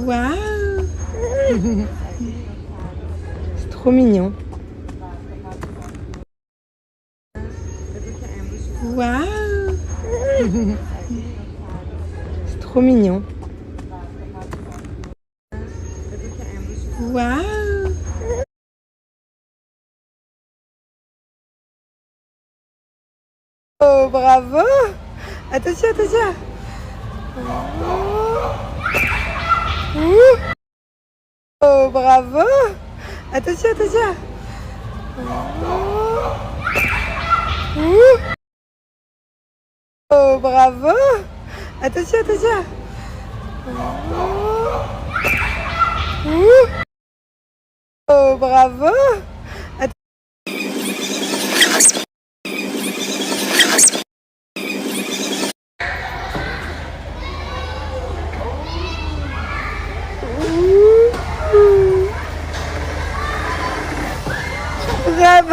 Waouh. C'est trop mignon. Waouh. C'est trop mignon. Waouh. Oh, bravo. Attention, attention. Oh, bravo. Attention, attention. Oh, bravo. Attention, attention. Oh, bravo. Bravo.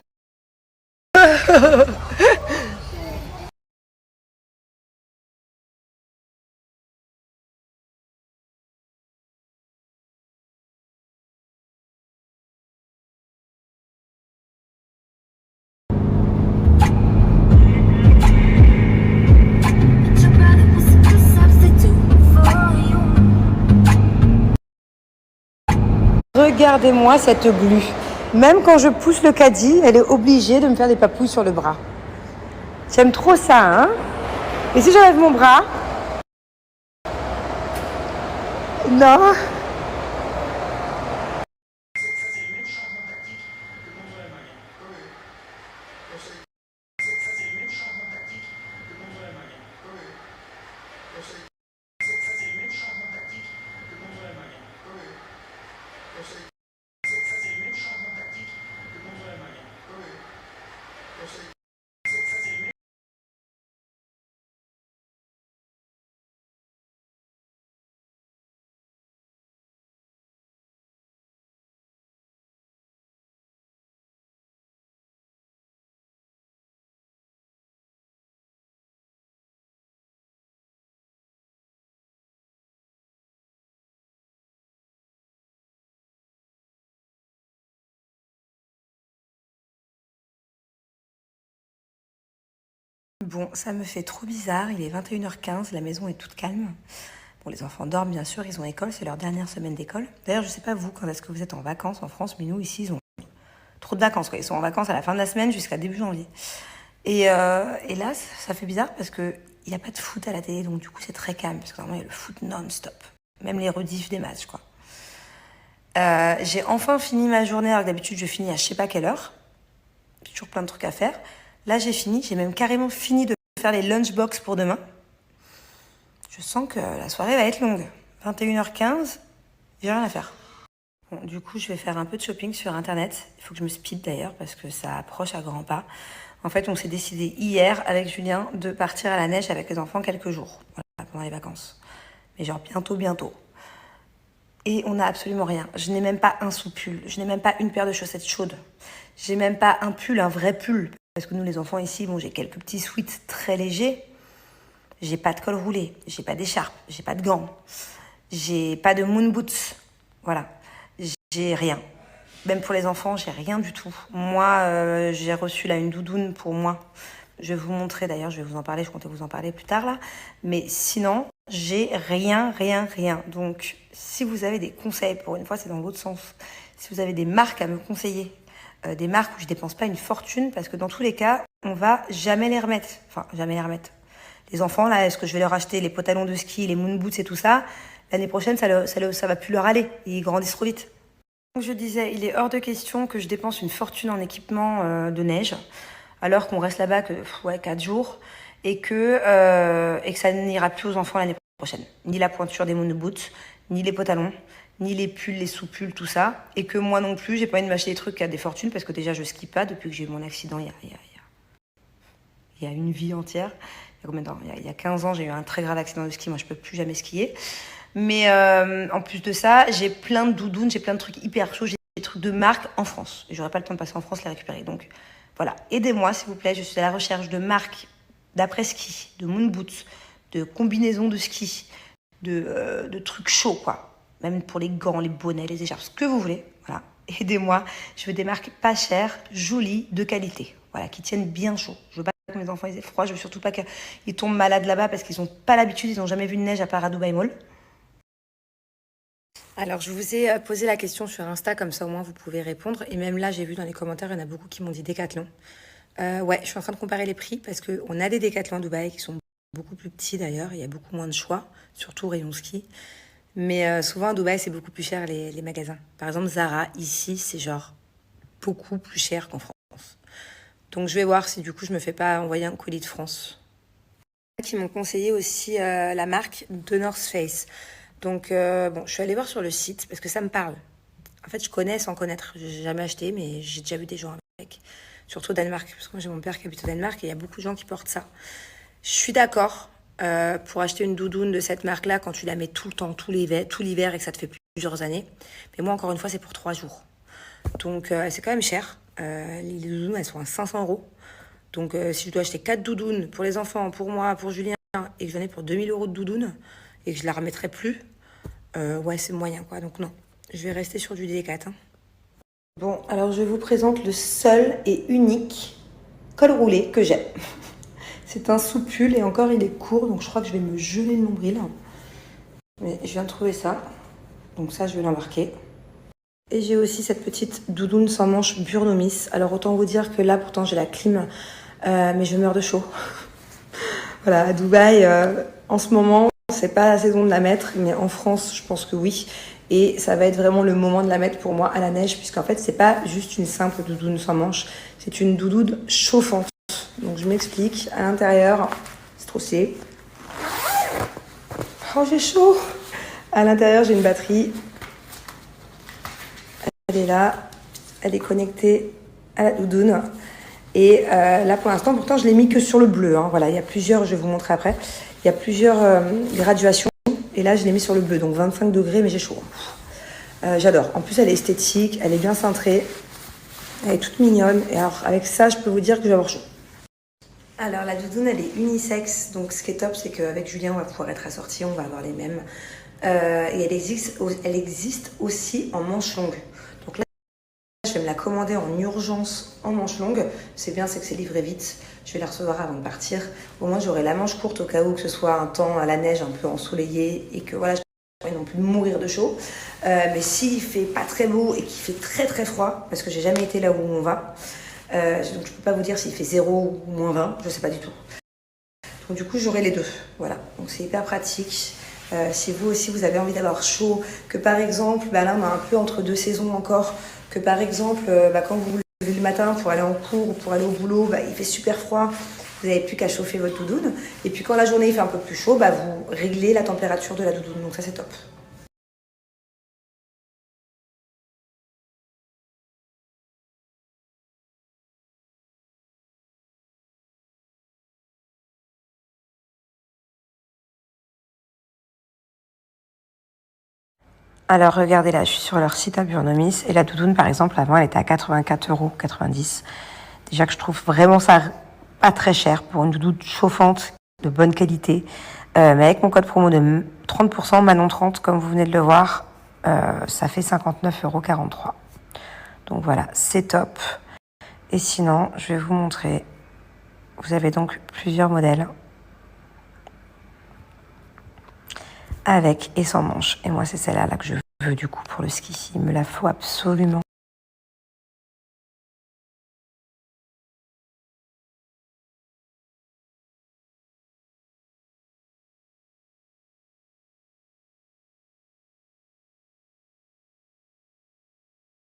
Regardez-moi cette glu. Même quand je pousse le caddie, elle est obligée de me faire des papouilles sur le bras. J'aime trop ça, hein? Et si j'enlève mon bras? Non. Bon, ça me fait trop bizarre, il est 21h15, la maison est toute calme. Bon, les enfants dorment bien sûr, ils ont école, c'est leur dernière semaine d'école. D'ailleurs, je sais pas vous, quand est-ce que vous êtes en vacances en France, mais nous ici, ils ont trop de vacances, quoi. Ils sont en vacances à la fin de la semaine jusqu'à début janvier. Et là, ça fait bizarre parce qu'il n'y a pas de foot à la télé, donc du coup, c'est très calme, parce que normalement, il y a le foot non-stop. Même les rediffs des matchs, quoi. J'ai enfin fini ma journée, alors que d'habitude, je finis à je sais pas quelle heure. J'ai toujours plein de trucs à faire. Là, j'ai fini, j'ai même carrément fini de faire les lunchbox pour demain. Je sens que la soirée va être longue. 21h15, j'ai rien à faire. Bon, du coup, je vais faire un peu de shopping sur Internet. Il faut que je me speed d'ailleurs parce que ça approche à grands pas. En fait, on s'est décidé hier avec Julien de partir à la neige avec les enfants quelques jours, voilà, pendant les vacances. Mais genre bientôt. Et on n'a absolument rien. Je n'ai même pas un sous-pull. Je n'ai même pas une paire de chaussettes chaudes. J'ai même pas un pull, un vrai pull. Parce que nous, les enfants ici, bon, j'ai quelques petits sweats très légers. J'ai pas de col roulé. J'ai pas d'écharpe. J'ai pas de gants. J'ai pas de moon boots. Voilà. J'ai rien. Même pour les enfants, j'ai rien du tout. Moi, j'ai reçu là une doudoune pour moi. Je vais vous montrer d'ailleurs, je vais vous en parler, je comptais vous en parler plus tard là. Mais sinon, j'ai rien. Donc, si vous avez des conseils, pour une fois, c'est dans l'autre sens. Si vous avez des marques à me conseiller, des marques où je dépense pas une fortune, parce que dans tous les cas, on va jamais les remettre. Enfin, jamais les remettre. Les enfants, là, est-ce que je vais leur acheter les pantalons de ski, les moon boots et tout ça? L'année prochaine, ça va plus leur aller. Ils grandissent trop vite. Donc je disais, il est hors de question que je dépense une fortune en équipement de neige, alors qu'on reste là-bas que 4 jours, et que ça n'ira plus aux enfants l'année prochaine. Ni la pointure des mono boots, ni les pantalons, ni les pulls, les sous-pulls, tout ça. Et que moi non plus, j'ai pas envie de m'acheter des trucs à des fortunes, parce que déjà je skie pas depuis que j'ai eu mon accident il y a une vie entière. Il y a combien de temps ? Il y a 15 ans, j'ai eu un très grave accident de ski, moi je peux plus jamais skier. Mais en plus de ça, j'ai plein de doudounes, j'ai plein de trucs hyper chauds, j'ai des trucs de marque en France. Et j'aurais pas le temps de passer en France les récupérer. Donc voilà, aidez-moi s'il vous plaît. Je suis à la recherche de marques d'après-ski, de moon boots, de combinaisons de ski, de trucs chauds quoi. même pour les gants, les bonnets, les écharpes, ce que vous voulez. Voilà, aidez-moi. Je veux des marques pas chères, jolies, de qualité. Voilà, qui tiennent bien chaud. Je veux pas que mes enfants aient froid. Je veux surtout pas qu'ils tombent malades là-bas parce qu'ils n'ont pas l'habitude, ils n'ont jamais vu de neige à part à Dubaï Mall. Alors, je vous ai posé la question sur Insta, comme ça au moins vous pouvez répondre. Et même là, j'ai vu dans les commentaires, il y en a beaucoup qui m'ont dit Décathlon. Ouais, je suis en train de comparer les prix parce qu'on a des Décathlon à Dubaï qui sont beaucoup plus petits d'ailleurs. Il y a beaucoup moins de choix, surtout rayon ski. Mais souvent à Dubaï, c'est beaucoup plus cher les magasins. Par exemple, Zara, ici, c'est genre beaucoup plus cher qu'en France. Donc je vais voir si du coup je me fais pas envoyer un colis de France. Qui m'ont conseillé aussi la marque The North Face. Donc bon, je suis allée voir sur le site parce que ça me parle. En fait, je connais sans connaître. J'ai jamais acheté, mais j'ai déjà vu des gens avec. Surtout au Danemark, parce que moi j'ai mon père qui habite au Danemark et il y a beaucoup de gens qui portent ça. Je suis d'accord pour acheter une doudoune de cette marque-là quand tu la mets tout le temps, tout l'hiver et que ça te fait plusieurs années. Mais moi, encore une fois, c'est pour 3 jours. Donc c'est quand même cher. Les doudounes, elles sont à 500 €. Donc si je dois acheter 4 doudounes pour les enfants, pour moi, pour Julien, et que j'en ai pour 2000 € de doudoune, et que je la remettrai plus, ouais, c'est moyen quoi. Donc non, je vais rester sur du Décat. Hein. Bon, alors je vous présente le seul et unique col roulé que j'ai. C'est un sous-pull et encore il est court, donc je crois que je vais me geler le nombril. Mais je viens de trouver ça, donc ça je vais l'embarquer. Et j'ai aussi cette petite doudoune sans manches Burnomis. Alors autant vous dire que là pourtant j'ai la clim, mais je meurs de chaud. Voilà, à Dubaï, en ce moment, c'est pas la saison de la mettre, mais en France, je pense que oui. Et ça va être vraiment le moment de la mettre pour moi à la neige, puisqu'en fait, c'est pas juste une simple doudoune sans manches, c'est une doudoune chauffante. Donc je m'explique, à l'intérieur, c'est trop stylé. Oh, j'ai chaud! À l'intérieur, j'ai une batterie. Elle est là, elle est connectée à la doudoune. Et là, pour l'instant, pourtant, je l'ai mis que sur le bleu. Hein. Voilà, il y a plusieurs, je vais vous montrer après. Il y a plusieurs graduations. Et là, je l'ai mis sur le bleu, donc 25 degrés, mais j'ai chaud. J'adore. En plus, elle est esthétique, elle est bien cintrée. Elle est toute mignonne. Et alors, avec ça, je peux vous dire que je vais avoir chaud. Alors, la doudoune, elle est unisexe. Donc, ce qui est top, c'est qu'avec Julien, on va pouvoir être assortis. On va avoir les mêmes. Et elle existe aussi en manche longue. Donc là, je vais me la commander en urgence en manche longue. C'est bien, c'est que c'est livré vite. Je vais la recevoir avant de partir. Au moins, j'aurai la manche courte au cas où que ce soit un temps à la neige un peu ensoleillé et que voilà, je n'ai pas non plus de mourir de chaud. Mais s'il fait pas très beau et qu'il fait très très froid, parce que j'ai jamais été là où on va, donc je peux pas vous dire s'il fait 0 ou moins 20, je sais pas du tout. Donc du coup, j'aurai les deux. Voilà, donc c'est hyper pratique. Si vous aussi vous avez envie d'avoir chaud, que par exemple, là on est un peu entre deux saisons encore, que par exemple quand vous vous levez le matin pour aller en cours ou pour aller au boulot, il fait super froid, vous n'avez plus qu'à chauffer votre doudoune. Et puis quand la journée il fait un peu plus chaud, vous réglez la température de la doudoune, donc ça c'est top. Alors regardez là, je suis sur leur site à Burnomis et la doudoune par exemple avant elle était à 84,90 €. Déjà que je trouve vraiment ça pas très cher pour une doudoune chauffante de bonne qualité. Mais avec mon code promo de 30%, Manon 30 comme vous venez de le voir, ça fait 59,43 €. Donc voilà, c'est top. Et sinon, je vais vous montrer. Vous avez donc plusieurs modèles avec et sans manches. Et moi, c'est celle-là là que je veux du coup pour le ski. Il me la faut absolument.